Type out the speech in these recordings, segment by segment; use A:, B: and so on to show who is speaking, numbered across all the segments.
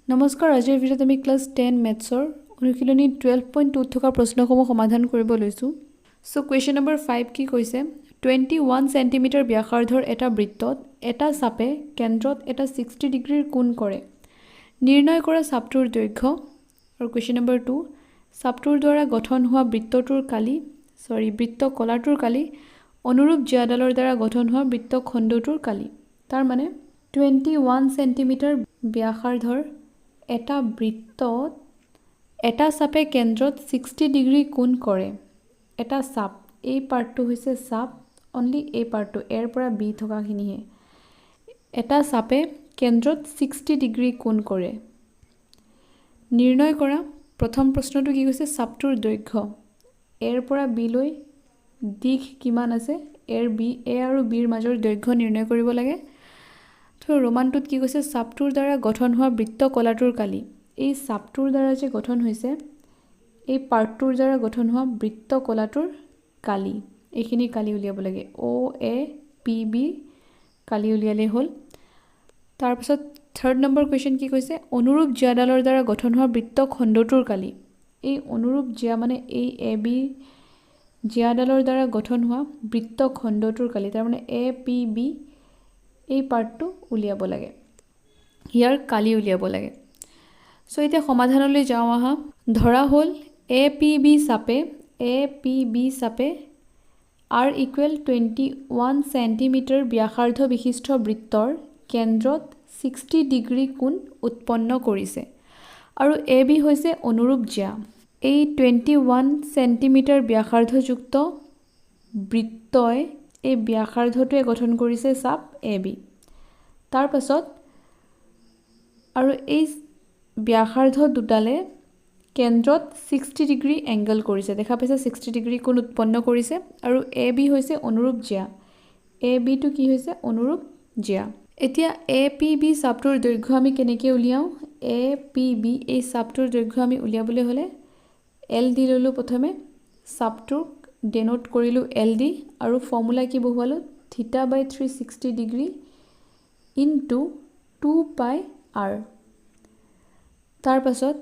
A: নমস্কাৰ, আজিৰ ভিডিঅ'ত আমি ক্লাছ 10 মেথছৰ অনুশীলনী 12.2 থকা প্ৰশ্নসমূহ সমাধান কৰিব লৈছোঁ। সো কুৱেশ্যন নম্বৰ 5 কি কৈছে? 21 সেন্টিমিটাৰ ব্যাসাৰ্ধৰ এটা বৃত্তত এটা চাপে কেন্দ্ৰত এটা 60 ডিগ্ৰীৰ কোণ কৰে। নিৰ্ণয় কৰা চাপটোৰ দৈৰ্ঘ্য। আৰু কুৱেশ্যন নম্বৰ 2, চাপটোৰ দ্বাৰা গঠন হোৱা বৃত্ত কলাটোৰ কালি অনুৰূপ জিয়াডালৰ দ্বাৰা গঠন হোৱা বৃত্ত খণ্ডটোৰ কালি। তাৰ মানে 21 সেন্টিমিটাৰ ব্যাসাৰ্ধৰ এটা বৃত্তত এটা চাপে কেন্দ্ৰত 60 ডিগ্ৰী কোণ কৰে। এটা চাপ, এই পাৰ্টটো হৈছে চাপ, অনলি এই পাৰ্টটো এৰ পৰা বি থকাখিনিহে। এটা চাপে কেন্দ্ৰত 60 ডিগ্ৰী কোণ কৰে। নিৰ্ণয় কৰা। প্ৰথম প্ৰশ্নটো কি কৈছে? চাপটোৰ দৈৰ্ঘ্য। এৰ পৰা বি লৈ দিশ কিমান আছে? এ আৰু বিৰ মাজৰ দৈৰ্ঘ্য নিৰ্ণয় কৰিব লাগে। তো ৰোমানটোত কি কৈছে? চাপটোৰ দ্বাৰা গঠন হোৱা বৃত্ত কলাটোৰ কালি। এই চাপটোৰ দ্বাৰা যে গঠন হৈছে, এই পাৰ্টটোৰ দ্বাৰা গঠন হোৱা বৃত্ত কলাটোৰ কালি, এইখিনি কালি উলিয়াব লাগে। OAPB কালি উলিয়ালেই হ'ল। তাৰপিছত থাৰ্ড নম্বৰ কুৱেশ্যন কি কৈছে? অনুৰূপ জিয়াডালৰ দ্বাৰা গঠন হোৱা বৃত্ত খণ্ডটোৰ কালি। এই অনুৰূপ জিয়া মানে এই AB জিয়াডালৰ দ্বাৰা গঠন হোৱা বৃত্ত খণ্ডটোৰ কালি, তাৰমানে APB এই পাৰ্টটো উলিয়াব লাগে, ইয়াৰ কালি উলিয়াব লাগে। সো এতিয়া সমাধানলৈ যাওঁ আহা। ধৰা হ'ল APB চাপে R ইকুৱেল 21 সেন্টিমিটাৰ ব্যাসাৰ্ধ বিশিষ্ট বৃত্তৰ কেন্দ্ৰত 60 ডিগ্ৰী কোণ উৎপন্ন কৰিছে আৰু AB হৈছে অনুৰূপ জিয়া। এই 21 সেন্টিমিটাৰ ব্যাসাৰ্ধযুক্ত বৃত্তই এই ব্যাসাৰ্ধটোৱে গঠন কৰিছে চাপ AB। তাৰ পাছত আৰু এই ব্যাসাৰ্ধ দুটালে কেন্দ্ৰত 60 ডিগ্ৰী এংগল কৰিছে। দেখা পাইছে 60 ডিগ্ৰী কোণ উৎপন্ন কৰিছে আৰু AB হৈছে অনুৰূপ জিয়া। ABটো কি হৈছে? অনুৰূপ জিয়া। এতিয়া APB চাপটোৰ দৈৰ্ঘ্য আমি কেনেকৈ উলিয়াওঁ? APB এই চাপটোৰ দৈৰ্ঘ্য আমি উলিয়াবলৈ হ'লে L দি ল'লোঁ প্ৰথমে, চাপটোক ডেনোট কৰিলোঁ L দি, আৰু ফৰ্মুলা কি বহুৱালোঁ? θ/360 ডিগ্ৰী ইনটু 2πr। তাৰ পাছত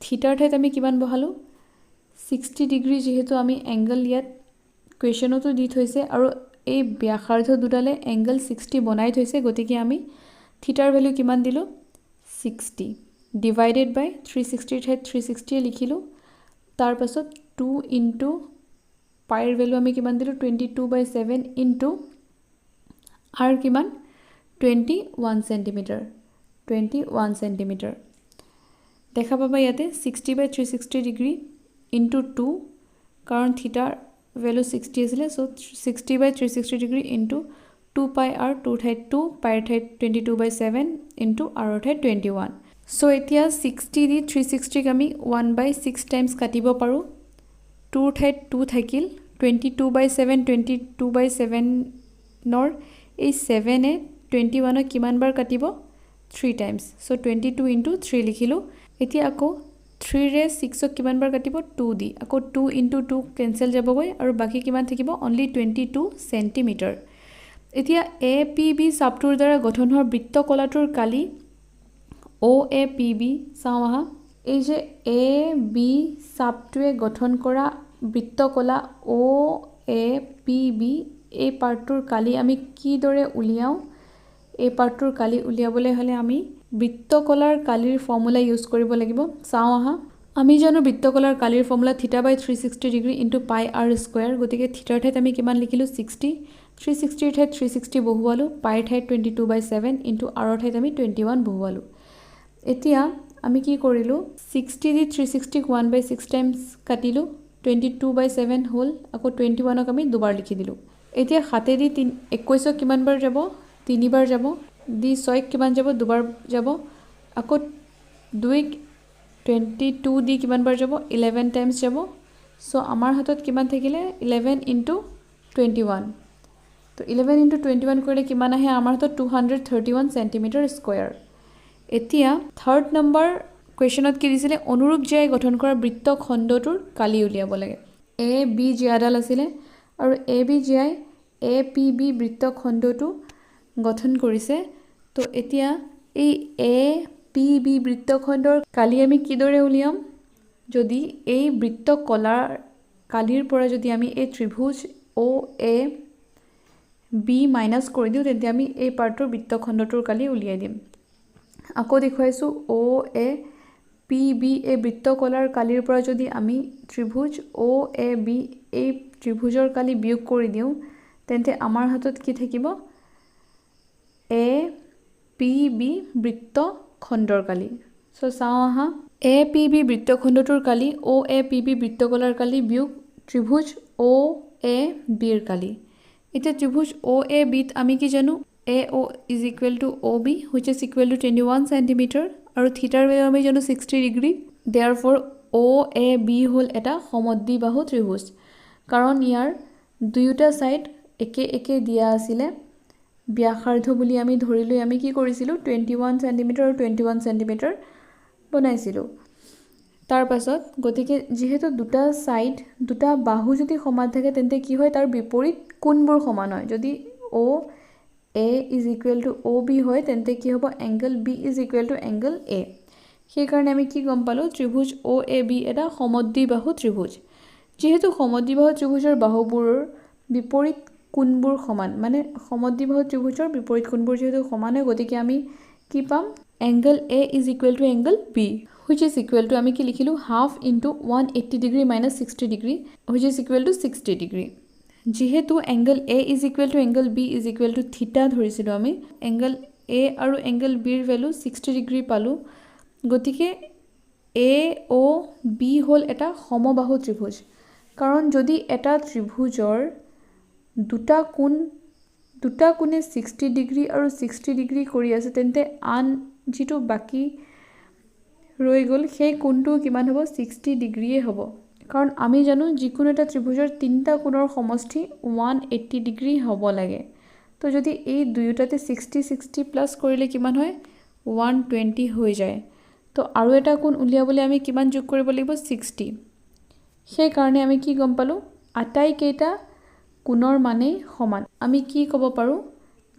A: থিটাৰ ঠাইত আমি কিমান বহালোঁ? 60 ডিগ্ৰী, যিহেতু আমি এংগল ইয়াত কুৱেশ্যনতো দি থৈছে আৰু এই ব্যাসাৰ্ধ দুডালে এংগল 60 বনাই থৈছে, গতিকে আমি থিটাৰ ভেলু কিমান দিলোঁ? 60 ডিভাইডেড বাই 360 ঠাইত 360 লিখিলোঁ। তাৰ পাছত 2 ইনটু পাইৰ ভেলু আমি কিমান দিলোঁ? 22/7 ইনটু আৰ কিমান? 21 সেন্টিমিটাৰ। দেখা পাবা ইয়াতে 60/360 ডিগ্ৰী ইনটু 2, কাৰণ থিটাৰ ভেলু 60 আছিলে। চ' 60/360 ডিগ্ৰী ইনটু 2πr, 2 ঠাইত 2, পাইৰ ঠাইত 22/7 ইনটু আৰৰ ঠাইত 21। চ' এতিয়া 60 দি 360ক আমি 1/6 টাইমছ কাটিব পাৰোঁ। 2ৰ ঠাইত 2 থাকিল, 22/7ৰ এই 7এ 21ক কিমান বাৰ কাটিব? 3 টাইমছ। চ' 22 ইনটু 3 লিখিলোঁ। এতিয়া আকৌ 3ৰে 6ক কিমান বাৰ কাটিব? 2 দি, আকৌ 2 ইনটু 2 কেঞ্চেল যাবগৈ আৰু বাকী কিমান থাকিব? Only 22 centimetre. এতিয়া APB চাপটোৰ দ্বাৰা গঠন হোৱা বৃত্ত কলাটোৰ কালি OAPB চাওঁ আহা। এই যে AB চাপটোৱে গঠন কৰা বৃত্ত কলা OAPB, এই পাৰ্টটোৰ কালি আমি কিদৰে উলিয়াওঁ? এই পাৰ্টটোৰ কালি উলিয়াবলৈ হ'লে আমি বৃত্তকলাৰ কালিৰ ফৰ্মুলা ইউজ কৰিব লাগিব। চাওঁ আহা। আমি জানো বৃত্তকলাৰ কালিৰ formula θ/360 degree into πr square. গতিকে থিটাৰ ঠাইত আমি কিমান লিখিলোঁ? 60। 360ৰ ঠাইত 360 বহুৱালোঁ, পাইৰ ঠাইত 22/7 ইনটু আৰৰ ঠাইত আমি 21 বহুৱালোঁ। এতিয়া আমি কি কৰিলোঁ? 60 দি 360ক 1/6 টাইমছ কাটিলোঁ, 22/7 হ'ল, আকৌ 21ক আমি দুবাৰ লিখি দিলোঁ। এতিয়া 7 দি 21ক কিমান বাৰ যাব? 3 বাৰ যাব। দি 6ক কিমান যাব? 2 বাৰ যাব। আকৌ 2ক 22 দি কিমান বাৰ যাব? 11 টাইমছ যাব। চ' আমাৰ হাতত কিমান থাকিলে? 11 ইনটু 21। তো 11 ইনটু 21 কৰিলে কিমান আহে? আমাৰ হাতত 231 সেন্টিমিটাৰ স্কুৱেৰ। এতিয়া থাৰ্ড নম্বৰ কুৱেশ্যনত কি দিছিলে? অনুৰূপ জিয়াই গঠন কৰা বৃত্ত খণ্ডটোৰ কালি উলিয়াব লাগে। AB জিয়াডাল আছিলে আৰু AB জিয়াই APB বৃত্ত খণ্ডটো গঠন কৰিছে। তো এতিয়া এই পি বি বৃত্তখণ্ডৰ কালি আমি কিদৰে উলিয়াম যদি এই বৃত্তকলাৰ কালিৰ পৰা যদি আমি এই ত্ৰিভুজ অ এ বি মাইনাছ কৰি দিওঁ তেন্তে আমি এই পাৰ্টৰ বৃত্তখণ্ডটোৰ কালি উলিয়াই দিম আকৌ দেখুৱাইছোঁ অ এ পি বি এই বৃত্তকলাৰ কালিৰ পৰা যদি আমি ত্ৰিভুজ অ এ বি এই ত্ৰিভুজৰ কালি বিয়োগ কৰি দিওঁ তেন্তে আমাৰ হাতত কি থাকিব এ পি বি বৃত্তখণ্ডৰ কালি সো চাওঁ আহা এ পি বি বৃত্তখণ্ডটোৰ কালি অ এ পি বি বৃত্তকলাৰ কালি বিয়োগ ত্ৰিভুজ অ এ বিৰ কালি এতিয়া ত্ৰিভুজ অ এ বিত আমি কি জানো A O is equal to O B which is equal to 21 centimetre আৰু থিটাৰ ভেলু আমি জানো 60 ডিগ্ৰী দেয়াৰফৰ অ এ বি হ'ল এটা সমদ্বিবাহু ত্ৰিভুজ কাৰণ ইয়াৰ দুয়োটা ছাইড একে একে দিয়া আছিলে ব্যাসাৰ্ধ বুলি আমি ধৰি লৈ আমি কি কৰিছিলোঁ 21 চেণ্টিমিটাৰ আৰু 21 চেণ্টিমিটাৰ বনাইছিলোঁ তাৰ পাছত গতিকে যেহেতু দুটা সাইড দুটা বাহু যদি সমান থাকে তেন্তে কি হয় তাৰ বিপৰীত কোণবোৰ সমান হয় যদি O A is equal to O B হয় তেন্তে কি হ'ব angle B is equal to angle A সেইকাৰণে আমি কি গম পালোঁ ত্ৰিভুজ অ এ বি এটা সমদ্বিবাহু ত্ৰিভুজ যেহেতু সমদ্বিবাহু ত্ৰিভুজৰ বাহুবোৰৰ বিপৰীত কোণবোৰ সমান মানে সমদ্বিবাহু ত্ৰিভুজৰ বিপৰীত কোণবোৰ যেহেতু সমান হয় গতিকে আমি কি পাম angle A is equal to angle B which is equal to আমি কি লিখিলো half into 180 degree minus 60 degree which is equal to 60 degree যেহেতু angle A is equal to angle B is equal to theta ধৰিছিলো আমি angle A আৰু angle B ৰ value 60 degree পালো গতিকে A O B হ'ল এটা সমবাহু ত্ৰিভুজ কাৰণ যদি এটা ত্ৰিভুজৰ দুটা কোণে 60 ডিগ্ৰী আৰু 60 ডিগ্ৰী কৰি আছে তেন্তে আন যেটো বাকি ৰৈ গ'ল সেই কোণটো কিমান হ'ব 60 ডিগ্ৰীয়ে হ'ব কাৰণ আমি জানো যিকোনো এটা ত্ৰিভুজৰ তিনিটা কোণৰ সমষ্টি 180 ডিগ্ৰী হ'ব লাগে তো যদি এই দুয়োটাতে 60 60 প্লাস কৰিলে কিমান হয় 120 হৈ যায় তো আৰু এটা কোণ উলিয়াবলৈ আমি কিমান যোগ কৰিব লাগিব 60 সেই কাৰণে আমি কি গম পালো আটাই কেইটা কোণৰ মানে সমান আমি কি ক'ব পাৰো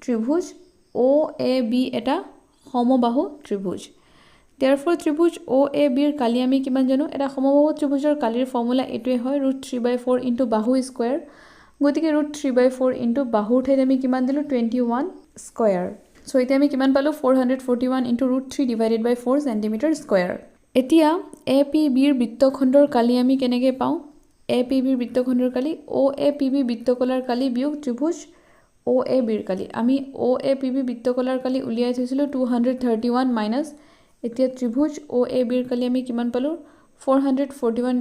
A: ত্ৰিভুজ অ এ বি এটা সমবাহু ত্ৰিভুজ Therefore, ত্ৰিভুজ O A B ৰ কালি আমি কিমান জানো এটা সমবাহু ত্ৰিভুজৰ কালিৰ ফৰ্মুলা এটোৱে হয় √3/4 ইনটু বাহু স্কয়াৰ গতিকে √3/4 ইনটু বাহুৰ ঠাইত আমি কিমান দিলো 21 স্কয়াৰ সো এতিয়া আমি কিমান পালো 441 ইনটু √3/4 সেন্টিমিটাৰ স্কয়াৰ এতিয়া APB ৰ বৃত্তখণ্ডৰ কালি আমি কেনেকৈ পাওঁ APB ৰ বৃত্তখণ্ডৰ কালি OAPB বৃত্তকলাৰ কালি বিয়োগ ত্ৰিভুজ OAB ৰ কালি আমি OAPB বৃত্তকলাৰ কালি উলিয়াই থৈছিলো 231 মাইনাস এতিয়া ত্ৰিভুজ OAB ৰ কালি আমি কিমান পালো 441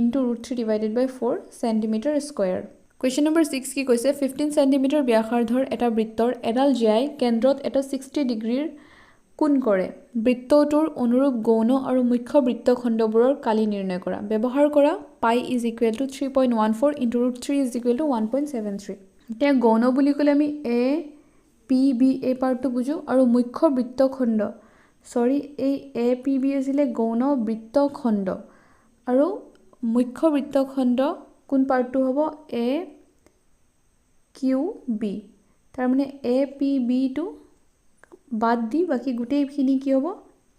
A: into √3/4 centimetre square question number 6 কি কৈছে 15 সেন্টিমিটাৰ ব্যাসাৰ্ধৰ এটা বৃত্তৰ এডাল জিআই কেন্দ্ৰত এটা 60 ডিগ্ৰীৰ কোণ কৰে বৃত্তটোৰ অনুৰূপ গৌণ আৰু মুখ্য বৃত্তখণ্ডবোৰৰ কালি নিৰ্ণয় কৰা ব্যৱহাৰ কৰা পাই is equal two 3.14 into √3 is equal two 1.73 এতিয়া গৌণ বুলি ক'লে আমি এ পি বি এই পাৰ্টটো বুজো আৰু মুখ্য বৃত্তখণ্ড সৰি এই এ পি বি আছিলে গৌণ বৃত্তখণ্ড আৰু মুখ্য বৃত্তখণ্ড কোন পাৰ্টটো হ'ব এ কিউ বি তাৰ মানে এ পি বি টু বাদ দি বাকি গোটেইখিনি কি হ'ব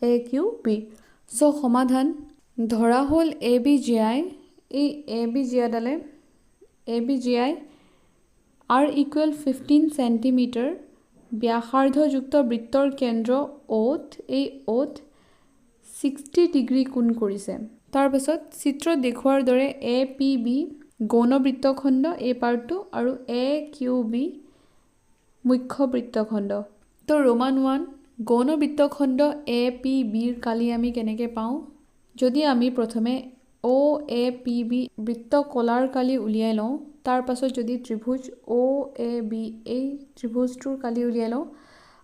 A: এ কিউ বি সো সমাধান ধৰা হ'ল এ বি জি আই এই এ বি জি আইডালে A B G I R equal 15 centimetre ব্যাসাৰ্ধযুক্ত বৃত্তৰ কেন্দ্ৰ ওত এই ওত 60 ডিগ্ৰী কোণ কৰিছে তাৰ পাছত চিত্ৰত দেখুৱাৰ দৰে এ পি বি গৌণ বৃত্তখণ্ড এই পাৰ্টটো আৰু এ কিউ বি মুখ্য বৃত্তখণ্ড তো ৰোমান 1 গৌণ বৃত্তখণ্ড এ পি বিৰ কালি আমি কেনেকৈ পাওঁ যদি আমি প্ৰথমে অ এ পি বি বৃত্তকলাৰ কালি উলিয়াই লওঁ তাৰ পাছত যদি ত্ৰিভুজ অ এ বি এই ত্ৰিভুজটোৰ কালি উলিয়াই লওঁ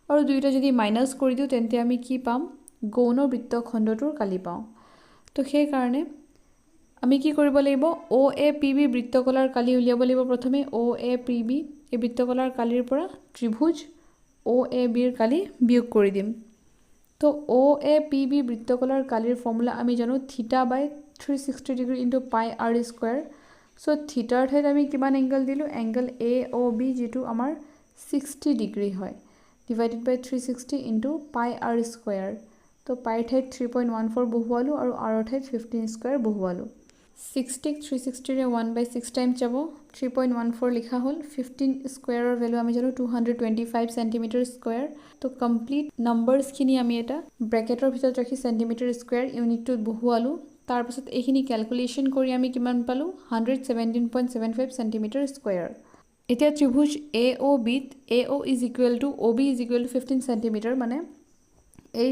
A: আৰু দুইটা যদি মাইনাস কৰি দিওঁ তেন্তে আমি কি পাম গৌণ বৃত্তখণ্ডটোৰ কালি পাওঁ তো সেই কাৰণে আমি কি কৰিব লাগিব অ এ পি বি বৃত্তকলাৰ কালি উলিয়াব লাগিব প্ৰথমে অ এ পি বি এই বৃত্তকলাৰ কালিৰ পৰা ত্ৰিভুজ অ এ বিৰ কালি বিয়োগ কৰি দিম তো অ এ পি বি বৃত্তকলাৰ কালিৰ ফৰ্মুলা আমি জানো θ/360 degree into pi R square so থিটাৰ ঠাইত আমি কিমান এংগল দিলো এংগল এ অ বি যেটো আমাৰ 60 ডিগ্ৰী হয় ডিভাইডেড বাই 360 ইনটু পাই আৰ স্কয়াৰ তো পাইৰ ঠাইত 3.14 বহুৱালোঁ আৰু আৰৰ ঠাইত 15 স্কুৱেৰ বহুৱালোঁ 60ক 360ৰে 1/6 টাইমছ যাব 3.14 লিখা হ'ল 15 স্কুৱেৰৰ ভেলু আমি জানো 225 চেণ্টিমিটাৰ স্কুৱেৰ তো কমপ্লিট নাম্বাৰছখিনি আমি এটা ব্ৰেকেটৰ ভিতৰত ৰাখি চেণ্টিমিটাৰ স্কুৱেৰ ইউনিটটোত বহুৱালোঁ তাৰপিছত এইখিনি ক্যালকুলেশন কৰি আমি কিমান পালোঁ 117.75 চেণ্টিমিটাৰ স্কুৱেৰ এতিয়া ত্ৰিভুজ AOB AO is equal two OB is equal two 15 centimetre মানে এই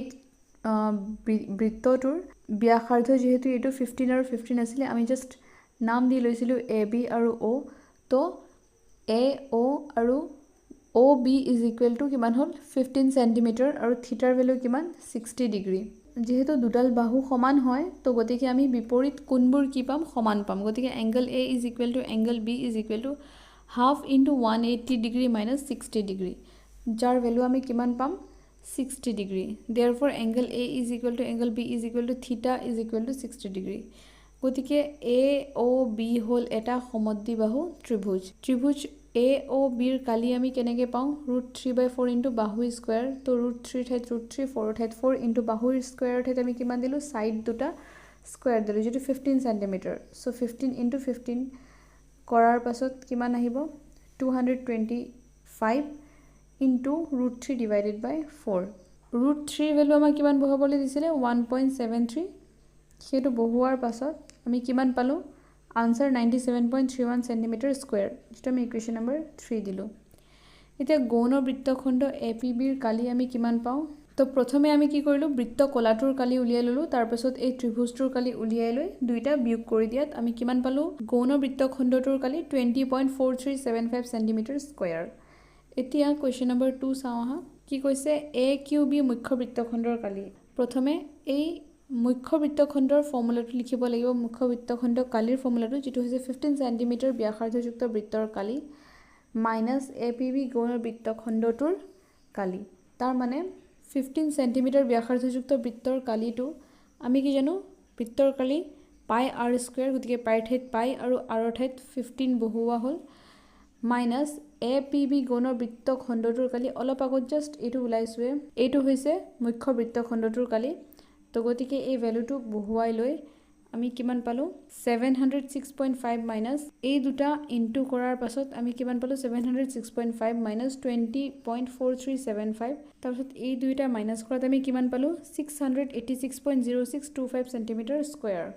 A: বৃত্তটোৰ ব্যাসাৰ্ধ যেহেতু এইটো 15 আৰু 15 আছিলে আমি জাস্ট নাম দি লৈছিলোঁ AB আৰু O তো AO আৰু OB ইজ ইকুৱেল টু কিমান হ'ল 15 চেণ্টিমিটাৰ আৰু থিটাৰ ভেলু কিমান 60 ডিগ্ৰী যেহেতু দুডাল বাহু সমান হয় তো গতিকে আমি বিপৰীত কোণবোৰ কি পাম সমান পাম গতিকে angle A is equal to angle B is equal to half into 180 degree minus 60 degree যাৰ ভেলু আমি কিমান পাম 60 degree therefore angle A is equal to angle B is equal to theta is equal to 60 degree গতিকে AOB হ'ল এটা সমদ্বিবাহু ত্ৰিভুজ ত্ৰিভুজ AOB ৰ কালি আমি কেনেকৈ পাওঁ √3/4 ইনটু বাহু স্কয়াৰ তো √3 ঠাইত √3 4 ঠাইত 4 ইনটু বাহুৰ স্কয়াৰ ঠাইত আমি কিমান দিলোঁ সাইড দুটা স্কয়াৰ দিলোঁ যেটো 15 সেন্টিমিটাৰ সো 15 ইনটু 15 কৰাৰ পাছত কিমান আহিব 225 into √3 divided by 4 √3 ভ্যালু আমাক কিমান বহাবলৈ দিছিলে 1.73 সেইটো বহুৱাৰ পাছত আমি কিমান পালো আনসাৰ 97.31 সেন্টিমিটাৰ স্কয়াৰ যেটা আমি ইকুৱেশ্যন নম্বৰ 3 দিলো এতিয়া গৌণ বৃত্তখণ্ড APB ৰ কালি আমি কিমান পাওঁ তো প্ৰথমে আমি কি কৰিলো বৃত্ত কলাটোৰ কালি উলিয়াই ললো তাৰ পাছত এই ত্ৰিভুজটোৰ কালি উলিয়াই লৈ দুইটা বিয়োগ কৰি দিয়াত আমি কিমান পালো গৌণ বৃত্তখণ্ডটোৰ কালি 20.4375 সেন্টিমিটাৰ স্কয়াৰ এতিয়া কোৱেশ্চন নম্বৰ 2 চাওঁ হা কি কৈছে AQB মুখ্য বৃত্তখণ্ডৰ কালি প্ৰথমে এই মুখ্য বৃত্তখণ্ডৰ ফৰ্মুলাটো লিখিব লাগিব মুখ্য বৃত্তখণ্ড কালিৰ ফৰ্মুলাটো যেটো হৈছে 15 সেন্টিমিটাৰ ব্যাসাৰ্ধযুক্ত বৃত্তৰ কালি মাইনাস APB গৌণ বৃত্তখণ্ডটোৰ কালি তাৰ মানে 15 সেন্টিমিটাৰ ব্যাসাৰ্ধযুক্ত বৃত্তৰ কালিটো আমি কি জানো বৃত্তৰ কালি পাই r স্কয়াৰ গতিকে পাইৰ ঠাইত পাই আৰু আৰৰ ঠাইত 15 বহুৱা হ'ল মাইনাস APB গৌণ বৃত্তখণ্ডটোৰ কালি অলপ আগত জাস্ট এইটো উলাইছোৱে এইটো হৈছে মুখ্য বৃত্তখণ্ডটোৰ কালি তো গতিকে এই ভ্যালুটো বহুৱাই লৈ আমি কিমান পালো 706.5 মাইনাস এই দুটা ইনটু কৰাৰ পাছত আমি কিমান পালো 706.5 মাইনাস 20.4375 তাৰপিছত এই দুইটা মাইনাস কৰাত আমি কিমান পালো 686.0625 সেন্টিমিটাৰ স্কয়াৰ